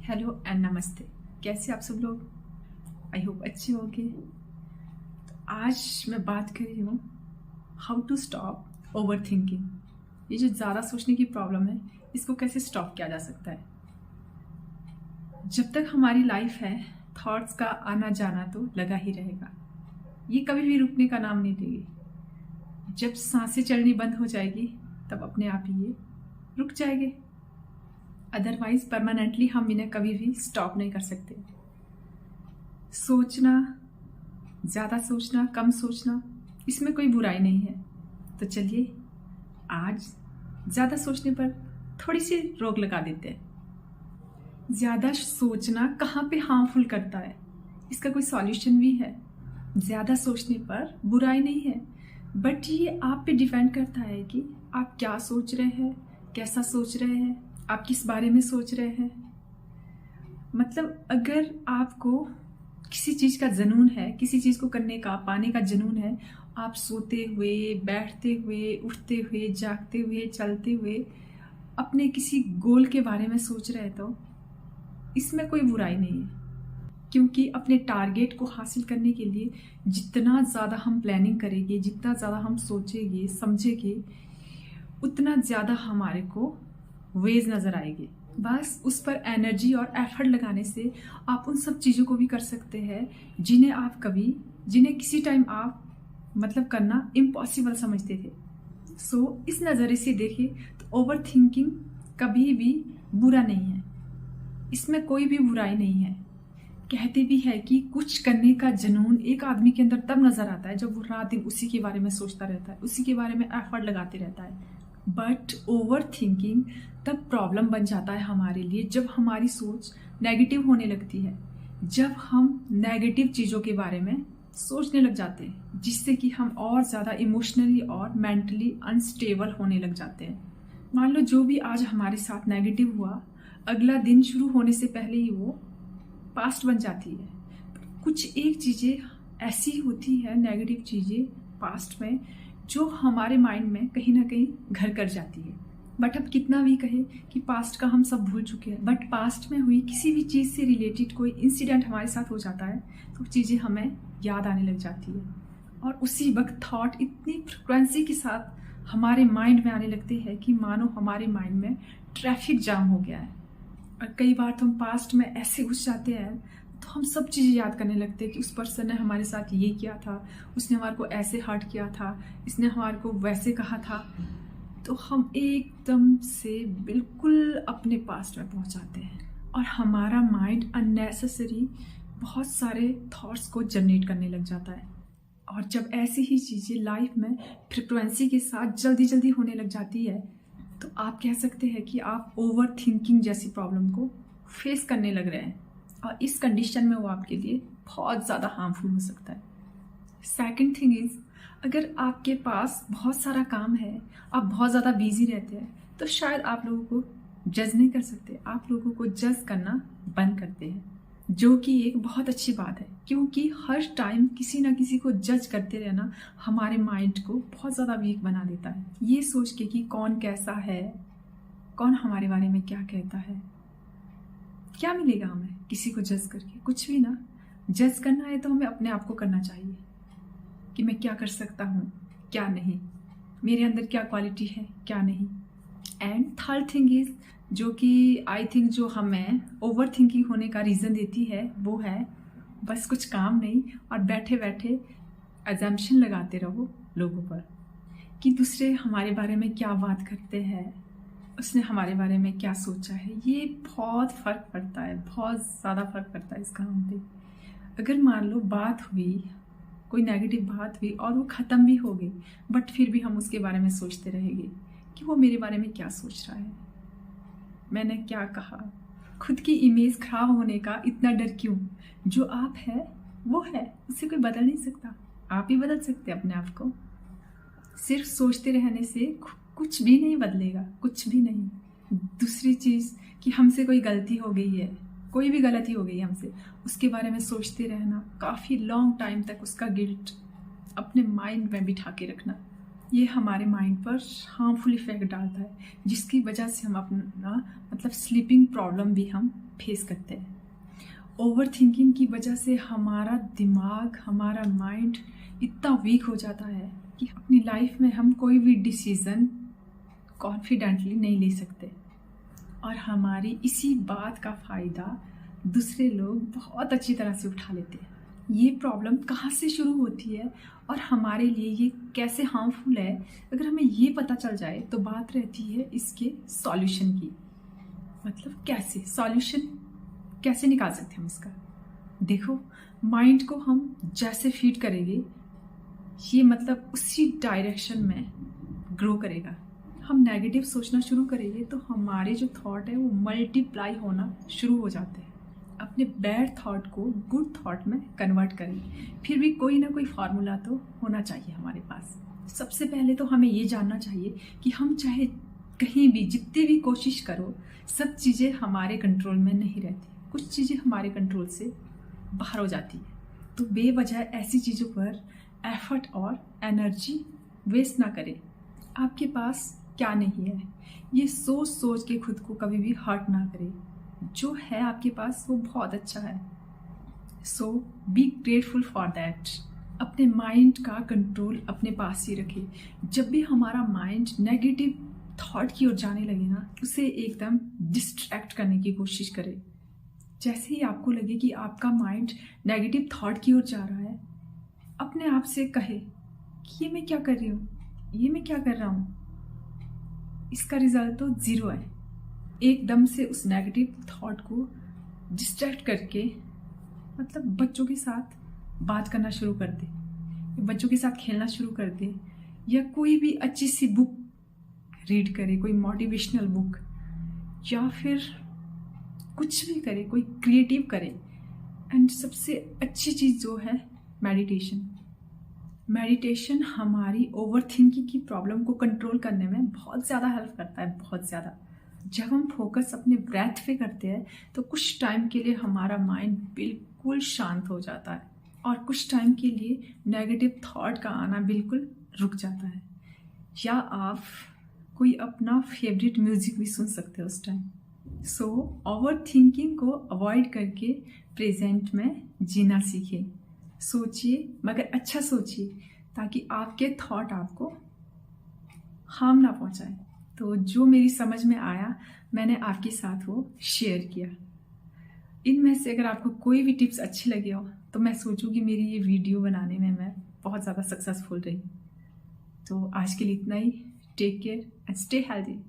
Hello and नमस्ते। कैसे आप सब लोग? आई होप अच्छे होंगे। तो आज मैं बात कर रही हूँ how to stop overthinking. ये जो ज़्यादा सोचने की प्रॉब्लम है, इसको कैसे स्टॉप किया जा सकता है। जब तक हमारी लाइफ है, थॉट्स का आना जाना तो लगा ही रहेगा। ये कभी भी रुकने का नाम नहीं लेगी। जब सांसें चलनी बंद हो जाएगी, तब अपने आप ही ये रुक जाएंगे। अदरवाइज परमानेंटली हम इन्हें कभी भी स्टॉप नहीं कर सकते। सोचना, ज़्यादा सोचना, कम सोचना, इसमें कोई बुराई नहीं है। तो चलिए आज ज़्यादा सोचने पर थोड़ी सी रोक लगा देते हैं। ज़्यादा सोचना कहाँ पे हार्मफुल करता है, इसका कोई सॉल्यूशन भी है। ज़्यादा सोचने पर बुराई नहीं है, बट ये आप पे डिपेंड करता है कि आप क्या सोच रहे हैं, कैसा सोच रहे हैं, आप किस बारे में सोच रहे हैं। मतलब अगर आपको किसी चीज़ का जुनून है, किसी चीज़ को करने का, पाने का जुनून है, आप सोते हुए, बैठते हुए, उठते हुए, जागते हुए, चलते हुए अपने किसी गोल के बारे में सोच रहे हैं, तो इसमें कोई बुराई नहीं है। क्योंकि अपने टारगेट को हासिल करने के लिए जितना ज़्यादा हम प्लानिंग करेंगे, जितना ज़्यादा हम सोचेंगे, समझेंगे, उतना ज़्यादा हमारे को वेज नज़र आएगी। बस उस पर एनर्जी और एफर्ट लगाने से आप उन सब चीज़ों को भी कर सकते हैं जिन्हें किसी टाइम आप करना इम्पॉसिबल समझते थे। सो इस नज़रिए से देखिए तो ओवर थिंकिंग कभी भी बुरा नहीं है, इसमें कोई भी बुराई नहीं है। कहते भी है कि कुछ करने का जुनून एक आदमी के अंदर तब नज़र आता है जब वो रात दिन उसी के बारे में सोचता रहता है, उसी के बारे में एफर्ट लगाते रहता है। बट ओवर थिंकिंग तब प्रॉब्लम बन जाता है हमारे लिए जब हमारी सोच नेगेटिव होने लगती है, जब हम नेगेटिव चीज़ों के बारे में सोचने लग जाते हैं, जिससे कि हम और ज़्यादा इमोशनली और मेंटली अनस्टेबल होने लग जाते हैं। मान लो जो भी आज हमारे साथ नेगेटिव हुआ, अगला दिन शुरू होने से पहले ही वो पास्ट बन जाती है। कुछ एक चीज़ें ऐसी होती है, नेगेटिव चीज़ें पास्ट में, जो हमारे माइंड में कहीं ना कहीं घर कर जाती है। बट अब कितना भी कहे कि पास्ट का हम सब भूल चुके हैं, बट पास्ट में हुई किसी भी चीज़ से रिलेटेड कोई इंसिडेंट हमारे साथ हो जाता है तो चीज़ें हमें याद आने लग जाती है, और उसी वक्त थॉट इतनी फ्रिक्वेंसी के साथ हमारे माइंड में आने लगते हैं कि मानो हमारे माइंड में ट्रैफिक जाम हो गया है। और कई बार तो हम पास्ट में ऐसे घुस जाते हैं तो हम सब चीज़ें याद करने लगते हैं कि उस पर्सन ने हमारे साथ ये किया था, उसने हमारे को ऐसे हर्ट किया था, इसने हमारे को वैसे कहा था। तो हम एकदम से बिल्कुल अपने पास्ट में पहुंच जाते हैं और हमारा माइंड अननेसेसरी बहुत सारे थॉट्स को जनरेट करने लग जाता है। और जब ऐसी ही चीज़ें लाइफ में फ्रिक्वेंसी के साथ जल्दी जल्दी होने लग जाती है, तो आप कह सकते हैं कि आप ओवर थिंकिंग जैसी प्रॉब्लम को फेस करने लग रहे हैं, और इस कंडीशन में वो आपके लिए बहुत ज़्यादा हार्मफुल हो सकता है। सेकंड थिंग इज़, अगर आपके पास बहुत सारा काम है, आप बहुत ज़्यादा बिजी रहते हैं, तो शायद आप लोगों को जज नहीं कर सकते, आप लोगों को जज करना बंद करते हैं, जो कि एक बहुत अच्छी बात है। क्योंकि हर टाइम किसी ना किसी को जज करते रहना हमारे माइंड को बहुत ज़्यादा वीक बना देता है। ये सोच के कि कौन कैसा है, कौन हमारे बारे में क्या कहता है, क्या मिलेगा हमें किसी को जज करके? कुछ भी ना। जज करना है तो हमें अपने आप को करना चाहिए कि मैं क्या कर सकता हूँ, क्या नहीं, मेरे अंदर क्या क्वालिटी है, क्या नहीं। एंड थर्ड थिंग इज, जो कि आई थिंक जो हमें ओवर थिंकिंग होने का रीज़न देती है, वो है बस कुछ काम नहीं और बैठे बैठे अजम्पशन लगाते रहो लोगों पर कि दूसरे हमारे बारे में क्या बात करते हैं, उसने हमारे बारे में क्या सोचा है। ये बहुत फ़र्क पड़ता है, बहुत ज़्यादा फ़र्क पड़ता है इसका हम पे। अगर मान लो बात हुई, कोई नेगेटिव बात हुई और वो ख़त्म भी हो गई, बट फिर भी हम उसके बारे में सोचते रहेंगे कि वो मेरे बारे में क्या सोच रहा है, मैंने क्या कहा। खुद की इमेज खराब होने का इतना डर क्यों? जो आप है वो है, उसे कोई बदल नहीं सकता, आप ही बदल सकते अपने आप को। सिर्फ सोचते रहने से कुछ भी नहीं बदलेगा, कुछ भी नहीं। दूसरी चीज़ कि हमसे कोई गलती हो गई है, कोई भी गलती हो गई हमसे, उसके बारे में सोचते रहना, काफ़ी लॉन्ग टाइम तक उसका गिल्ट अपने माइंड में बिठा के रखना, ये हमारे माइंड पर हार्मफुल इफेक्ट डालता है, जिसकी वजह से हम अपना स्लीपिंग प्रॉब्लम भी हम फेस करते हैं। ओवर थिंकिंग की वजह से हमारा दिमाग, हमारा माइंड इतना वीक हो जाता है कि अपनी लाइफ में हम कोई भी डिसीज़न कॉन्फिडेंटली नहीं ले सकते, और हमारी इसी बात का फ़ायदा दूसरे लोग बहुत अच्छी तरह से उठा लेते हैं। ये प्रॉब्लम कहाँ से शुरू होती है और हमारे लिए ये कैसे हार्मफुल है, अगर हमें ये पता चल जाए तो बात रहती है इसके सॉल्यूशन की। मतलब कैसे सॉल्यूशन कैसे निकाल सकते हैं हम इसका। देखो, माइंड को हम जैसे फीड करेंगे ये मतलब उसी डायरेक्शन में ग्रो करेगा। हम नेगेटिव सोचना शुरू करेंगे तो हमारे जो थॉट है वो मल्टीप्लाई होना शुरू हो जाते हैं। अपने बैड थॉट को गुड थॉट में कन्वर्ट करें। फिर भी कोई ना कोई फार्मूला तो होना चाहिए हमारे पास। सबसे पहले तो हमें ये जानना चाहिए कि हम चाहे कहीं भी जितनी भी कोशिश करो, सब चीज़ें हमारे कंट्रोल में नहीं रहती। कुछ चीज़ें हमारे कंट्रोल से बाहर हो जाती है। तो बेवजह ऐसी चीज़ों पर एफर्ट और एनर्जी वेस्ट ना करें। आपके पास क्या नहीं है ये सोच सोच के खुद को कभी भी हर्ट ना करें। जो है आपके पास वो बहुत अच्छा है। सो बी ग्रेटफुल फॉर दैट। अपने माइंड का कंट्रोल अपने पास ही रखें। जब भी हमारा माइंड नेगेटिव थॉट की ओर जाने लगे ना, उसे एकदम डिस्ट्रैक्ट करने की कोशिश करें। जैसे ही आपको लगे कि आपका माइंड नेगेटिव थॉट की ओर जा रहा है, अपने आप से कहे कि ये मैं क्या कर रही हूँ, ये मैं क्या कर रहा हूँ। इसका रिजल्ट तो ज़ीरो है। एकदम से उस नेगेटिव थॉट को डिस्ट्रैक्ट करके मतलब बच्चों के साथ बात करना शुरू कर दे, बच्चों के साथ खेलना शुरू कर दे, या कोई भी अच्छी सी बुक रीड करे, कोई मोटिवेशनल बुक, या फिर कुछ भी करे, कोई क्रिएटिव करे। एंड सबसे अच्छी चीज़ जो है मेडिटेशन। मेडिटेशन हमारी ओवर थिंकिंग की प्रॉब्लम को कंट्रोल करने में बहुत ज़्यादा हेल्प करता है, बहुत ज़्यादा। जब हम फोकस अपने ब्रेथ पे करते हैं तो कुछ टाइम के लिए हमारा माइंड बिल्कुल शांत हो जाता है, और कुछ टाइम के लिए नेगेटिव थॉट का आना बिल्कुल रुक जाता है। या आप कोई अपना फेवरेट म्यूजिक भी सुन सकते हो उस टाइम। सो ओवर थिंकिंग को अवॉइड करके प्रेजेंट में जीना सीखें। सोचिए, मगर अच्छा सोचिए, ताकि आपके थॉट आपको हार्म ना पहुंचाए। तो जो मेरी समझ में आया मैंने आपके साथ वो शेयर किया। इनमें से अगर आपको कोई भी टिप्स अच्छी लगे हो तो मैं सोचूंगी मेरी ये वीडियो बनाने में मैं बहुत ज़्यादा सक्सेसफुल रही। तो आज के लिए इतना ही। Take care and stay healthy.